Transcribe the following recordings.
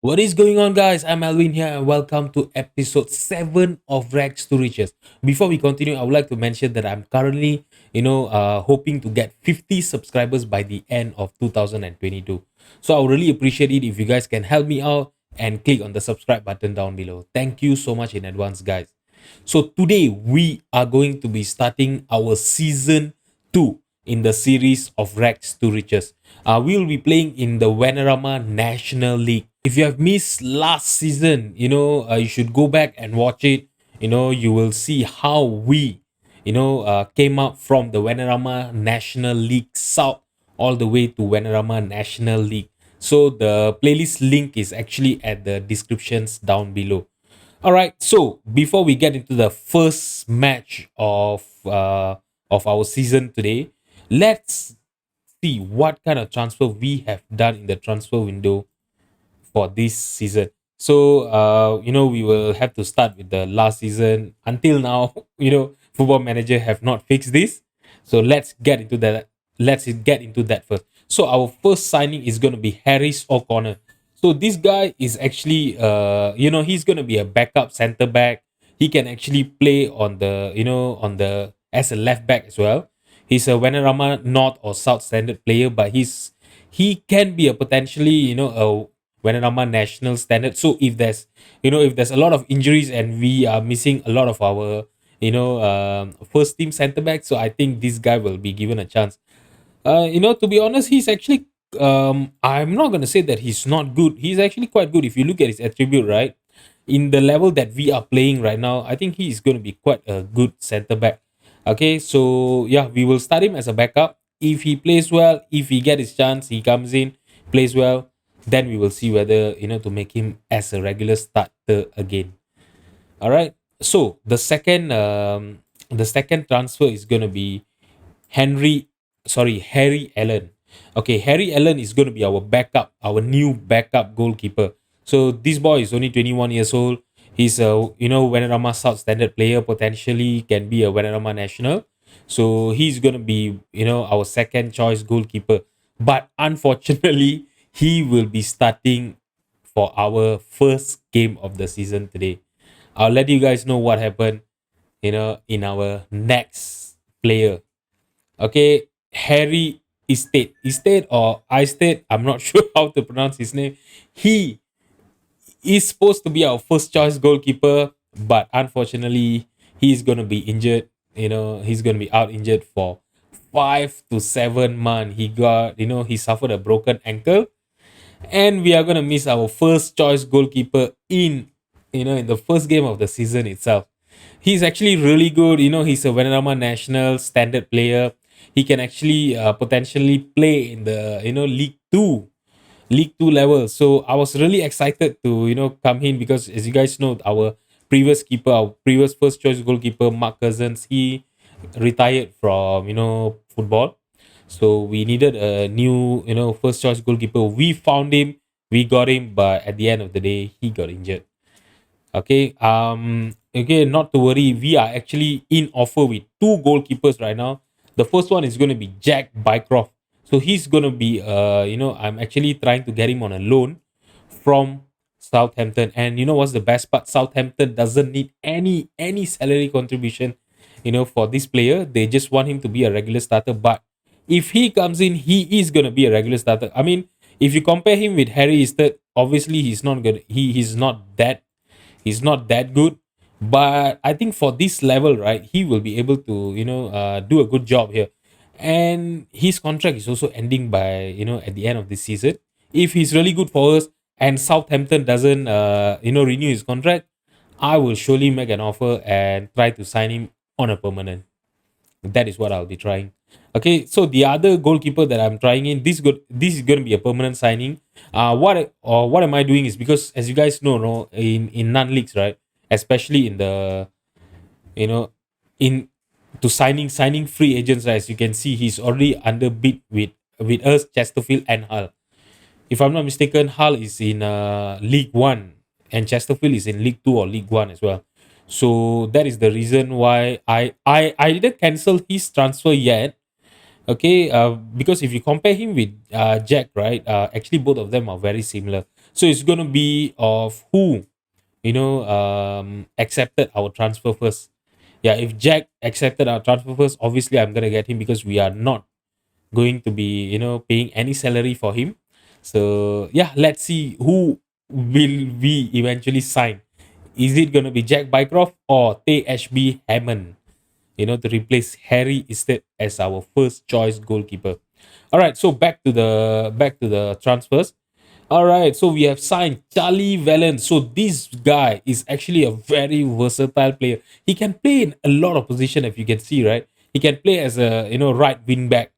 What is going on, guys? I'm Alvin here, and welcome to episode 7 of Rags to Riches. Before we continue, I would like to mention that I'm currently, hoping to get 50 subscribers by the end of 2022. So I would really appreciate it if you guys can help me out and click on the subscribe button down below. Thank you so much in advance, guys. So today we are going to be starting our season 2 in the series of Rags to Riches. We will be playing in the Vanarama National League. If you have missed last season, you should go back and watch it. You will see how we, came up from the Vanarama National League South all the way to Vanarama National League. So the playlist link is actually at the descriptions down below. All right. So before we get into the first match of our season today, let's see what kind of transfer we have done in the transfer window for this season. So we will have to start with the last season. Until now, Football Manager have not fixed this. So let's get into that. Let's get into that first. So our first signing is going to be Harris O'Connor. So this guy is actually, he's going to be a backup center back. He can actually play on the, as a left back as well. He's a Vanarama North or South standard player, but he can be a potentially, a Vanarama national standard. So if there's a lot of injuries and we are missing a lot of our, first team center back, so I think this guy will be given a chance. To be honest, he's actually I'm not gonna say that he's not good. He's actually quite good if you look at his attribute, right? In the level that we are playing right now, I think he is gonna be quite a good center back. Okay, so yeah, we will start him as a backup. If he plays well, if he get his chance, he comes in, plays well, then we will see whether to make him as a regular starter again. All right. So the second transfer is gonna be Harry Allen. Okay, Harry Allen is going to be our backup, our new backup goalkeeper. So this boy is only 21 years old. He's a Vanarama South standard player, potentially can be a Vanarama national. So he's going to be our second choice goalkeeper. But unfortunately, he will be starting for our first game of the season today. I'll let you guys know what happened, in our next player. Okay, Harry Estate or I State, I'm not sure how to pronounce his name. He is supposed to be our first choice goalkeeper, but unfortunately, he's gonna be injured. He's gonna be out injured for 5 to 7 months. He suffered a broken ankle, and we are gonna miss our first choice goalkeeper in the first game of the season itself. He's actually really good. He's a Vanarama national standard player. He can actually potentially play in the League Two level. So I was really excited to come in because, as you guys know, our previous first choice goalkeeper Mark Cousins, he retired from football. So we needed a new first choice goalkeeper. We found him, we got him, but at the end of the day, he got injured. Okay. Okay, not to worry. We are actually in offer with two goalkeepers right now. The first one is going to be Jack Bycroft. So he's going to be, I'm actually trying to get him on a loan from Southampton. And you know what's the best part? Southampton doesn't need any salary contribution, for this player. They just want him to be a regular starter. But if he comes in, he is going to be a regular starter. I mean, if you compare him with Harry Easton, obviously he's not good. He's not that good, but I think for this level, right, he will be able to do a good job here. And his contract is also ending by at the end of this season. If he's really good for us and Southampton doesn't renew his contract, I will surely make an offer and try to sign him on a permanent. That is what I'll be trying. Okay, so the other goalkeeper that I'm trying in, this is going to be a permanent signing. What am I doing is because, as you guys know, no, in non leagues, right, especially in the you know in to signing free agents, right, as you can see, he's already under bid with us, Chesterfield and Hull. If I'm not mistaken, Hull is in League One and Chesterfield is in League Two or League One as well. So that is the reason why I didn't cancel his transfer yet. Okay, because if you compare him with Jack, right, actually both of them are very similar. So it's gonna be of who accepted our transfer first. Yeah, if Jack accepted our transfer first, obviously I'm gonna get him because we are not going to be paying any salary for him. So yeah, let's see who will we eventually sign. Is it gonna be Jack Bycroft or THB Hammond? To replace Harry instead as our first choice goalkeeper. All right, so back to the transfers. All right, so we have signed Charlie Valent. So this guy is actually a very versatile player. He can play in a lot of position, if you can see, right? He can play as a right wing back.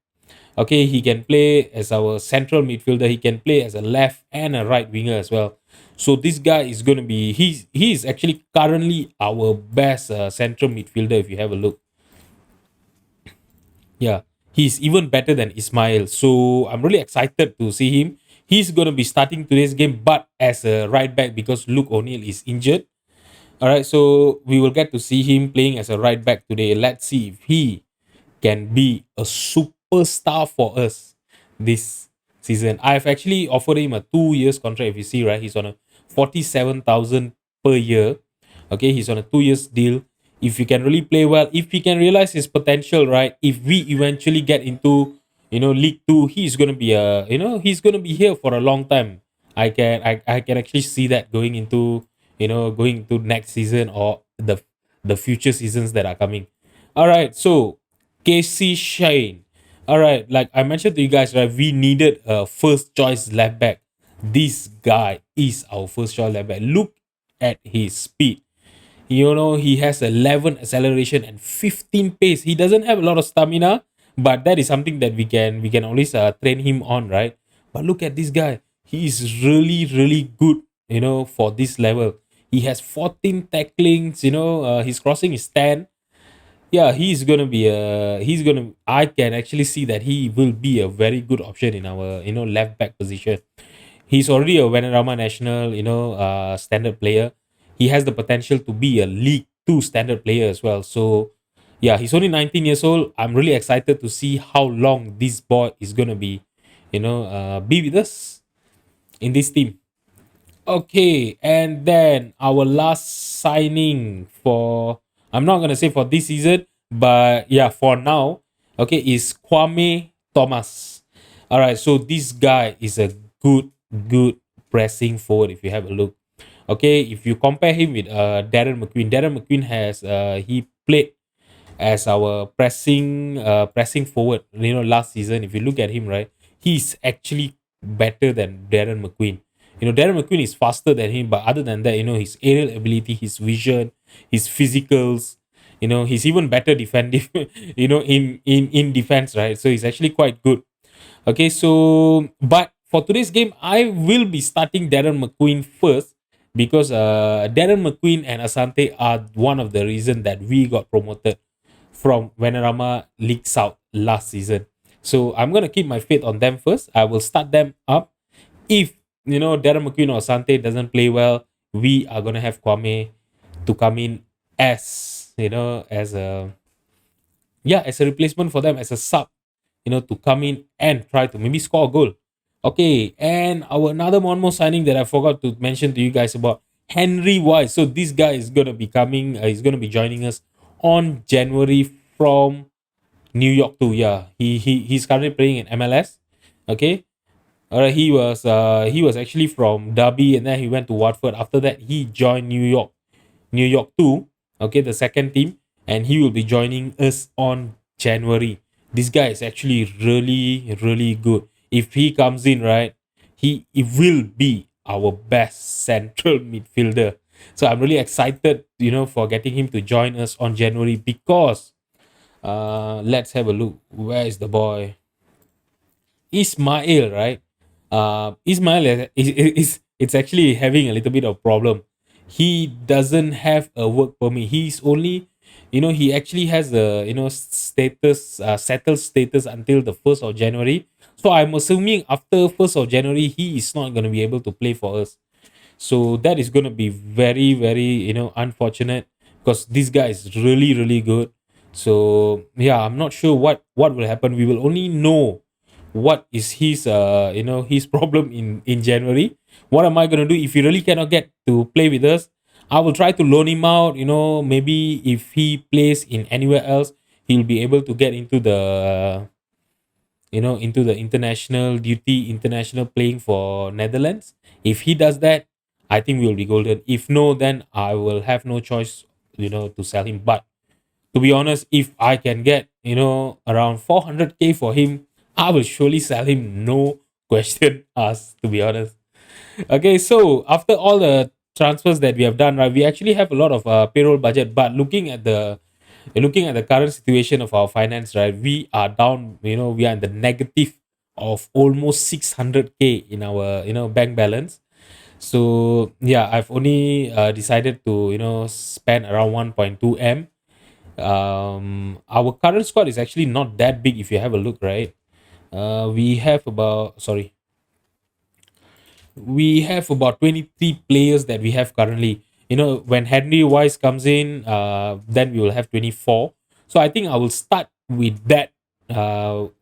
Okay, he can play as our central midfielder. He can play as a left and a right winger as well. So this guy is going to be he's actually currently our best central midfielder. If you have a look, yeah, he's even better than Ismail. So I'm really excited to see him. He's going to be starting today's game, but as a right back because Luke O'Neill is injured. All right, so we will get to see him playing as a right back today. Let's see if he can be a superstar for us this season. I've actually offered him a 2 years contract. If you see, right, he's on a 47,000 per year. Okay, he's on a 2 years deal. If he can really play well, if he can realize his potential, right, if we eventually get into League Two, he's gonna be he's gonna be here for a long time. I can actually see that going into next season or the future seasons that are coming. All right, so Casey Shane. All right, like I mentioned to you guys, right, we needed a first choice left back. This guy is our first choice left back. Look at his speed. He has 11 acceleration and 15 pace. He doesn't have a lot of stamina, but that is something that we can always train him on, right? But look at this guy. He is really, really good, for this level. He has 14 tacklings, his crossing is 10. Yeah, I can actually see that he will be a very good option in our left back position. He's already a Venerama national standard player. He has the potential to be a League 2 standard player as well. So yeah, he's only 19 years old. I'm really excited to see how long this boy is going to be with us in this team. Okay, and then our last signing for, I'm not gonna say for this season, but yeah, for now, okay, is Kwame Thomas. All right, so this guy is a good pressing forward. If you have a look, okay, if you compare him with Darren McQueen has he played as our pressing forward. Last season, if you look at him, right, he's actually better than Darren McQueen. Darren McQueen is faster than him, but other than that, his aerial ability, his vision, his physicals, he's even better defensive, in defense, right? So he's actually quite good. Okay, so but for today's game, I will be starting Darren McQueen first because Darren McQueen and Asante are one of the reason that we got promoted from Venerama League South last season. So I'm gonna keep my faith on them first. I will start them up. If Darren McQueen or Asante doesn't play well, we are gonna have Kwame to come in as as a replacement for them, as a sub, to come in and try to maybe score a goal. Okay, and our another one more signing that I forgot to mention to you guys about, Henry Wise. So this guy is gonna be coming. He's gonna be joining us on January from New York too. Yeah, he's currently playing in MLS. Okay, all right. He was actually from Derby, and then he went to Watford. After that, he joined New York too. Okay, the second team, and he will be joining us on January. This guy is actually really, really good. If he comes in, right, he will be our best central midfielder. So I'm really excited, for getting him to join us on January because let's have a look. Where is the boy? Ismail, right? Ismail is it's actually having a little bit of problem. He doesn't have a work permit. He's only, he actually has the status settled status until the 1st of January. So I'm assuming after 1st of January he is not going to be able to play for us. So that is going to be very, very unfortunate because this guy is really, really good. So yeah, I'm not sure what will happen. We will only know what is his his problem in January. What am I gonna do if he really cannot get to play with us? I will try to loan him out. Maybe if he plays in anywhere else, he'll be able to get into the international duty, international playing for Netherlands. If he does that, I think we'll be golden. If no, then I will have no choice, to sell him. But to be honest, if I can get, around 400K for him, I will surely sell him. No question asked, to be honest. Okay, so after all the transfers that we have done, right, we actually have a lot of payroll budget. But looking at the current situation of our finance, right, we are down. We are in the negative of almost 600K in our bank balance. So yeah, I've only decided to spend around 1.2 m. Our current squad is actually not that big if you have a look, right? We have about sorry we have about 23 players that we have currently. When Henry Wise comes in, then we will have 24. So I think I will start with that,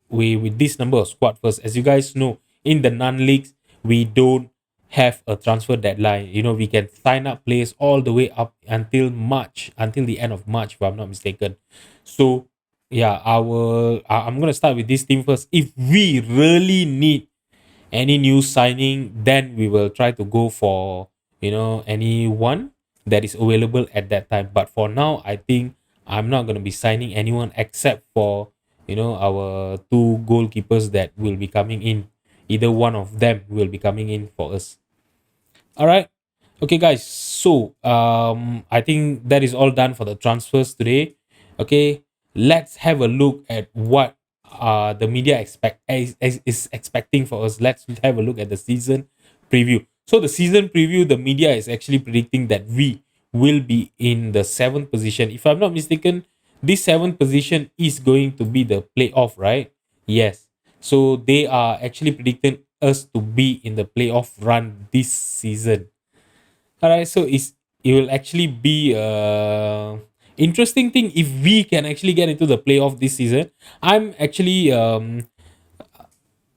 with this number of squad first. As you guys know, in the non-leagues, we don't have a transfer deadline. We can sign up players all the way up until March, until the end of March, if I'm not mistaken. So yeah, I'm gonna start with this team first. If we really need any new signing, then we will try to go for anyone that is available at that time. But for now, I think I'm not going to be signing anyone except for our two goalkeepers that will be coming in. Either one of them will be coming in for us. All right. Okay, guys. So I think that is all done for the transfers today. Okay, let's have a look at what the media is expecting for us. Let's have a look at the season preview. So the season preview, the media is actually predicting that we will be in the seventh position. If I'm not mistaken, this seventh position is going to be the playoff, right? Yes. So they are actually predicting us to be in the playoff run this season. All right, so it will actually be interesting thing if we can actually get into the playoff this season. I'm actually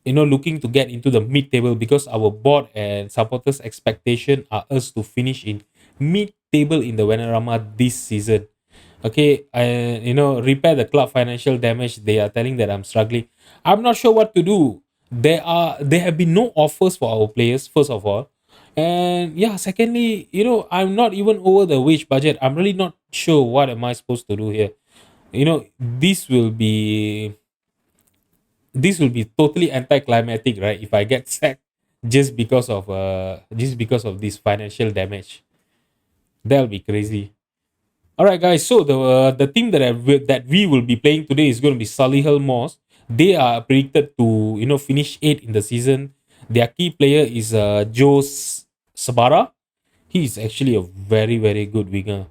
looking to get into the mid table because our board and supporters expectation are us to finish in mid table in the Vanarama this season. Okay, and repair the club financial damage. They are telling that I'm struggling. I'm not sure what to do. There have been no offers for our players, first of all. And yeah, secondly, I'm not even over the wage budget. I'm really not sure what am I supposed to do here. This will be totally anticlimactic, right? If I get sacked just because of this financial damage. That'll be crazy. All right, guys. So the team that we will be playing today is going to be Solihull Moss. They are predicted to finish 8 in the season. Their key player is Joe Sabara. He is actually a very very good winger.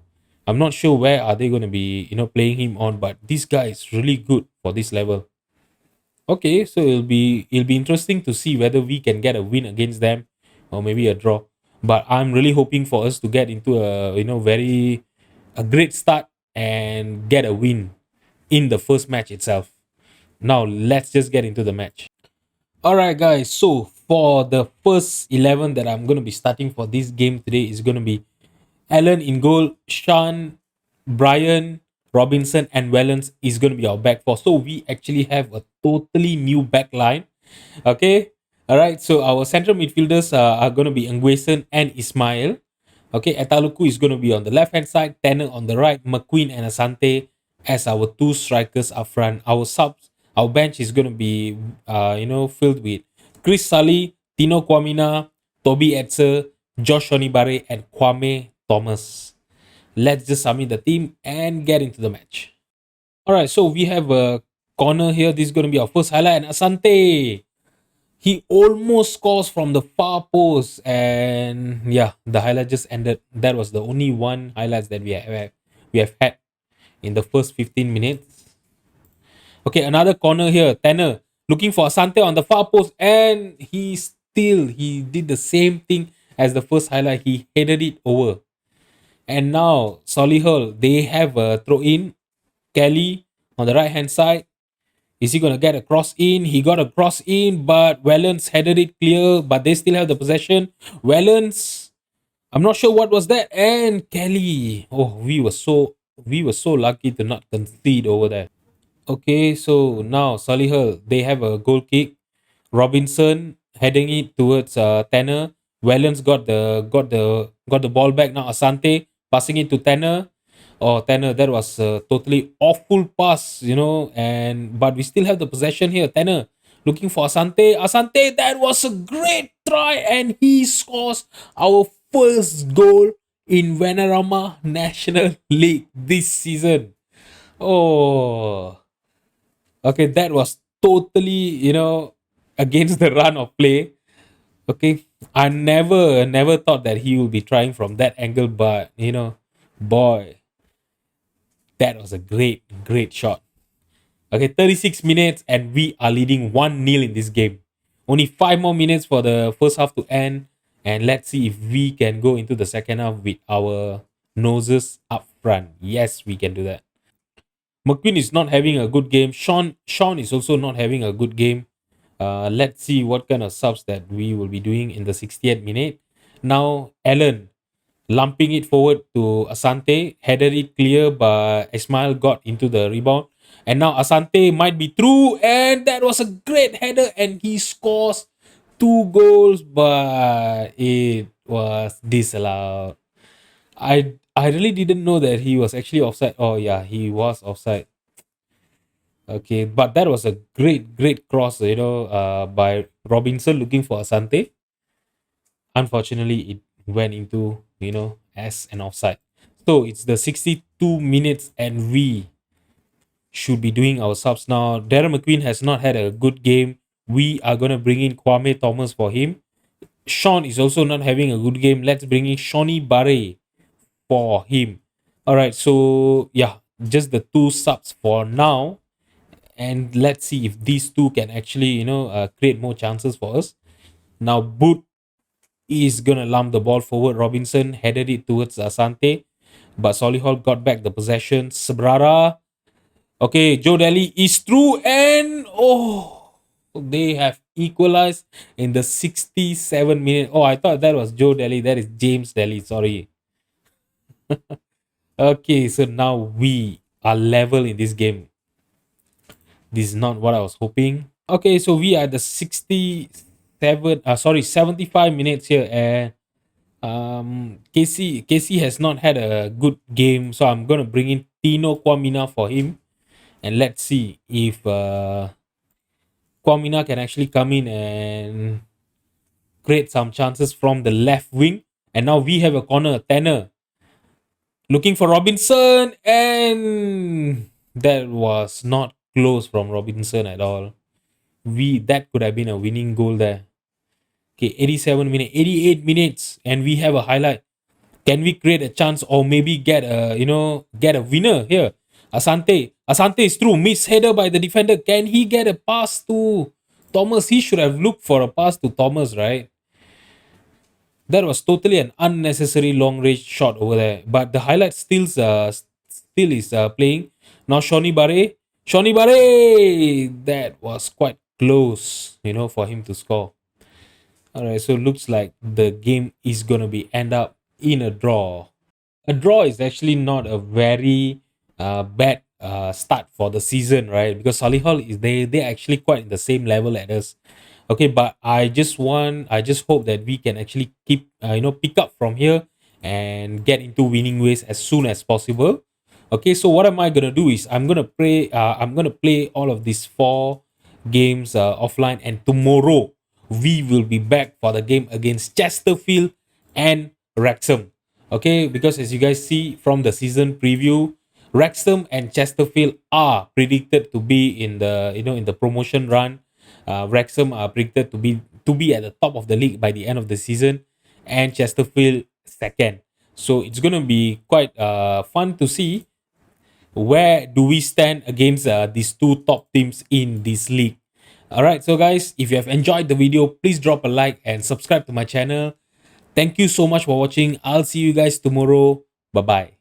I'm not sure where are they going to be playing him on, but this guy is really good for this level. Okay, so it'll be interesting to see whether we can get a win against them or maybe a draw. But I'm really hoping for us to get into a great start and get a win in the first match itself. Now let's just get into the match. All right, guys. So for the first 11 that I'm going to be starting for this game today is going to be Allen in goal, Sean, Brian, Robinson, and Wellens is going to be our back four. So we actually have a totally new back line. Okay. All right. So our central midfielders are going to be Nguesen and Ismail. Okay. Etaluku is going to be on the left hand side, Tanner on the right, McQueen and Asante as our two strikers up front. Our bench is going to be, filled with Chris Sully, Tino Kwamina, Toby Etzer, Josh Onibare, and Kwame Thomas. Let's just submit the team and get into the match. All right, so we have a corner here. This is going to be our first highlight. And Asante, he almost scores from the far post. And yeah, the highlight just ended. That was the only one highlights that we have had in the first 15 minutes. Okay, another corner here. Tanner looking for Asante on the far post. And he did the same thing as the first highlight. He headed it over. And now Solihull, they have a throw in. Kelly on the right hand side. Is he gonna get a cross in? He got a cross in, but Wellens headed it clear, but they still have the possession. Wellens, I'm not sure what was that. And Kelly. Oh, we were so lucky to not concede over there. Okay, so now Solihull, they have a goal kick. Robinson heading it towards Tanner. Wellens got the ball back now. Asante passing it to Tanner. Oh, Tanner, that was a totally awful pass, and but we still have the possession here. Tanner looking for Asante. Asante, that was a great try, and he scores our first goal in Vanarama National League this season. Oh, okay, that was totally, against the run of play. Okay, I never thought that he would be trying from that angle, but boy, that was a great shot. Okay, 36 minutes and we are leading 1-0 in this game. Only 5 more minutes for the first half to end, and let's see if we can go into the second half with our noses up front. Yes, we can do that. McQueen is not having a good game. Sean is also not having a good game. Let's see what kind of subs that we will be doing in the 60th minute. Now, Allen lumping it forward to Asante, headed it clear, but Ismail got into the rebound. And now Asante might be through, and that was a great header, and he scores 2 goals, but it was disallowed. I really didn't know that he was actually offside. Oh yeah, he was offside. Okay, but that was a great cross, by Robinson looking for Asante. Unfortunately, it went into, as an offside. So it's the 62 minutes and we should be doing our subs now. Darren McQueen has not had a good game. We are going to bring in Kwame Thomas for him. Sean is also not having a good game. Let's bring in Shawnee Barre for him. All right, so yeah, just the two subs for now. And let's see if these two can actually, create more chances for us. Now, Boot is gonna lump the ball forward. Robinson headed it towards Asante, but Solihull got back the possession. Sabrara, okay, Joe Daly is through, and they have equalized in the 67 minute. Oh, I thought that was Joe Daly. That is James Daly. Sorry. Okay, so now we are level in this game. This is not what I was hoping. Okay, so we are at the 75 minutes here, and Casey has not had a good game, so I'm gonna bring in Tino Kwamina for him, and let's see if Kwamina can actually come in and create some chances from the left wing. And now we have a corner, Tanner looking for Robinson, and that was not close from Robinson at all. That could have been a winning goal there. Okay, 87 minutes, 88 minutes, and we have a highlight. Can we create a chance or maybe get a winner here? Asante is through. Miss header by the defender. Can he get a pass to Thomas? He should have looked for a pass to Thomas, right? That was totally an unnecessary long range shot over there. But the highlight still is playing. Now Shawnee Barre. Shawnee Barre! That was quite close, for him to score. Alright, so looks like the game is gonna be end up in a draw. A draw is actually not a very bad start for the season, right? Because Solihull is they're actually quite in the same level as us. Okay, but I just hope that we can actually keep pick up from here and get into winning ways as soon as possible. Okay, so what am I gonna do is I'm gonna play all of these 4 games offline, and tomorrow we will be back for the game against Chesterfield and Wrexham. Okay, because as you guys see from the season preview, Wrexham and Chesterfield are predicted to be in the promotion run. Wrexham are predicted to be at the top of the league by the end of the season, and Chesterfield second. So it's gonna be quite fun to see where do we stand against these two top teams in this league. All right, so guys, if you have enjoyed the video, please drop a like and subscribe to my channel. Thank you so much for watching. I'll see you guys tomorrow. Bye bye.